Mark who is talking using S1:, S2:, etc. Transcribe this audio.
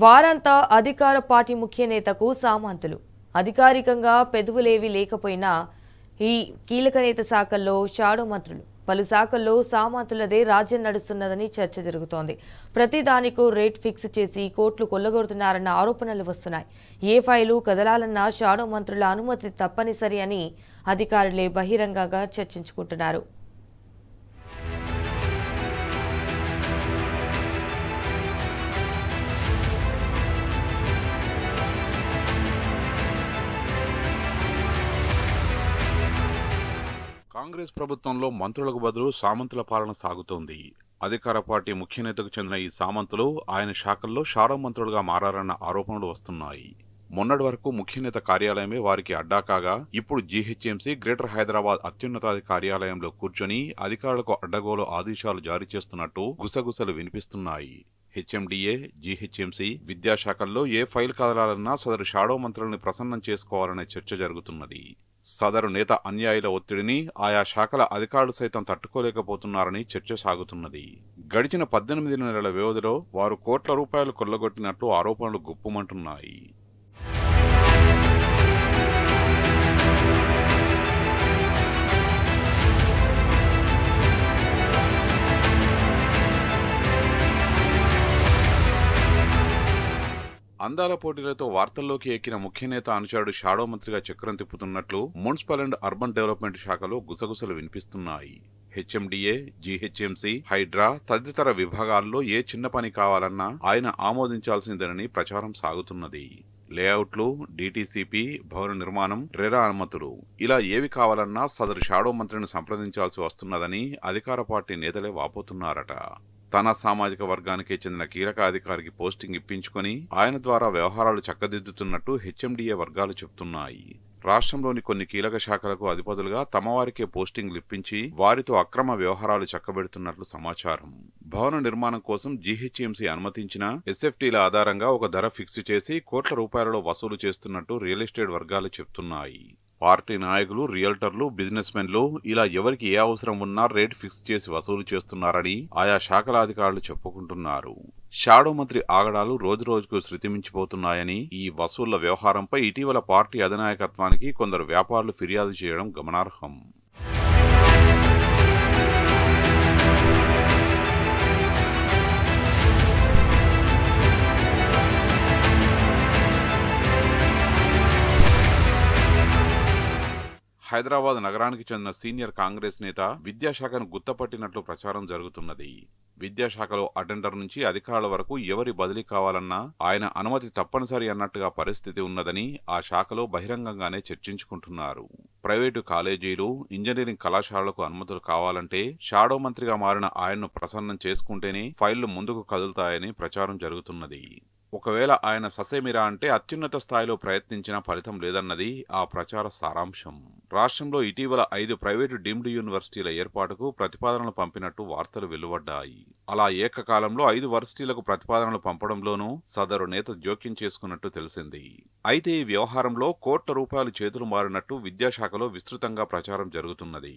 S1: వారంతా అధికార పార్టీ ముఖ్య నేతకు సామంతులు. అధికారికంగా పెదవులేవి లేకపోయినా ఈ కీలక నేత శాఖల్లో షాడో మంత్రులు. పలు శాఖల్లో సామంతులదే రాజ్యం నడుస్తున్నదని చర్చ జరుగుతోంది. ప్రతి దానికో రేట్ ఫిక్స్ చేసి కోట్లు కొల్లగొడుతున్నారన్న ఆరోపణలు వస్తున్నాయి. ఏ ఫైలు కదలాలన్నా షాడో మంత్రుల అనుమతి తప్పనిసరి అని అధికారులే బహిరంగంగా చర్చించుకుంటున్నారు.
S2: కాంగ్రెస్ ప్రభుత్వంలో మంత్రులకు బదులు సామంతుల పాలన సాగుతోంది. అధికార పార్టీ ముఖ్య నేతకు చెందిన ఈ సామంతులు ఆయన శాఖల్లో షాడో మంత్రులుగా మారారన్న ఆరోపణలు వస్తున్నాయి. మొన్నటి వరకు ముఖ్య నేత కార్యాలయమే వారికి అడ్డా కాగా, ఇప్పుడు జీహెచ్ఎంసీ గ్రేటర్ హైదరాబాద్ అత్యున్నతాధి కార్యాలయంలో కూర్చొని అధికారులకు అడ్డగోలు ఆదేశాలు జారీ చేస్తున్నట్టు గుసగుసలు వినిపిస్తున్నాయి. హెచ్ఎండిఏ, జీహెచ్ఎంసీ, విద్యాశాఖల్లో ఏ ఫైల్ కదలాలన్నా సదరు షాడో మంత్రుల్ని ప్రసన్నం చేసుకోవాలనే చర్చ జరుగుతున్నది. సదరు నేత అన్యాయుల ఒత్తిడిని ఆయా శాఖల అధికారులు సైతం తట్టుకోలేకపోతున్నారని చర్చ సాగుతున్నది. గడిచిన 18 నెలల వ్యవధిలో వారు కోట్ల రూపాయలు కొల్లగొట్టినట్లు ఆరోపణలు గుప్పుమంటున్నాయి. అందాల పోటీలతో వార్తల్లోకి ఎక్కిన ముఖ్య నేత అనుచరుడు షాడో మంత్రిగా చక్రం తిప్పుతున్నట్లు మున్సిపల్ అండ్ అర్బన్ డెవలప్మెంట్ శాఖలో గుసగుసలు వినిపిస్తున్నాయి. హెచ్ఎండిఏ, జీహెచ్ఎంసీ, హైడ్రా తదితర విభాగాల్లో ఏ చిన్న పని కావాలన్నా ఆయన ఆమోదించాల్సిందేనని ప్రచారం సాగుతున్నది. లేఅవుట్లు, డీటీసీపీ, భవన నిర్మాణం, రెరా అనుమతులు ఇలా ఏవి కావాలన్నా సదరు షాడో మంత్రిని సంప్రదించాల్సి వస్తున్నదని అధికార పార్టీ నేతలే వాపోతున్నారట. తన సామాజిక వర్గానికే చెందిన కీలక అధికారికి పోస్టింగ్ ఇప్పించుకొని ఆయన ద్వారా వ్యవహారాలు చక్కదిద్దుతున్నట్టు హెచ్ఎండిఏ వర్గాలు చెబుతున్నాయి. రాష్ట్రంలోని కొన్ని కీలక శాఖలకు అధిపతులుగా తమవారికే పోస్టింగ్లు ఇప్పించి వారితో అక్రమ వ్యవహారాలు చక్కబెడుతున్నట్లు సమాచారం. భవన నిర్మాణం కోసం జీహెచ్ఎంసీ అనుమతించిన ఎస్ఎఫ్టీల ఆధారంగా ఒక ధర ఫిక్స్ చేసి కోట్ల రూపాయలలో వసూలు చేస్తున్నట్టు రియల్ ఎస్టేట్ వర్గాలు చెబుతున్నాయి. పార్టీ నాయకులు, రియల్టర్లు, బిజినెస్ మెన్లు ఇలా ఎవరికి ఏ అవసరం ఉన్నా రేట్ ఫిక్స్ చేసి వసూలు చేస్తున్నారని ఆయా శాఖల అధికారులు చెప్పుకుంటున్నారు. షాడో మంత్రి ఆగడాలు రోజురోజుకు శృతిమించిపోతున్నాయని ఈ వసూళ్ల వ్యవహారంపై ఇటీవల పార్టీ అధినాయకత్వానికి కొందరు వ్యాపారులు ఫిర్యాదు చేయడం గమనార్హం. హైదరాబాద్ నగరానికి చెందిన సీనియర్ కాంగ్రెస్ నేత విద్యాశాఖను గుత్తపట్టినట్లు ప్రచారం జరుగుతున్నది. విద్యాశాఖలో అటెండర్ నుంచి అధికారుల వరకు ఎవరి బదిలీ కావాలన్నా ఆయన అనుమతి తప్పనిసరి అన్నట్టుగా పరిస్థితి ఉన్నదని ఆ శాఖలో బహిరంగంగానే చర్చించుకుంటున్నారు. ప్రైవేటు కాలేజీలు, ఇంజనీరింగ్ కళాశాలలకు అనుమతులు కావాలంటే షాడో మంత్రిగా మారిన ఆయన్ను ప్రసన్నం చేసుకుంటేనే ఫైళ్లు ముందుకు కదులుతాయని ప్రచారం జరుగుతున్నది. ఒకవేళ ఆయన ససేమిరా అంటే అత్యున్నత స్థాయిలో ప్రయత్నించినా ఫలితం లేదన్నది ఆ ప్రచార సారాంశం. రాష్ట్రంలో ఇటీవల 5 ప్రైవేటు డీమ్డ్ యూనివర్సిటీల ఏర్పాటుకు ప్రతిపాదనలు పంపినట్టు వార్తలు వెలువడ్డాయి. అలా ఏకకాలంలో 5 వర్సిటీలకు ప్రతిపాదనలు పంపడంలోనూ సదరు నేత జోక్యం చేసుకున్నట్టు తెలిసింది. అయితే ఈ వ్యవహారంలో కోట్ల రూపాయలు చేతులు మారినట్టు విద్యాశాఖలో విస్తృతంగా ప్రచారం జరుగుతున్నది.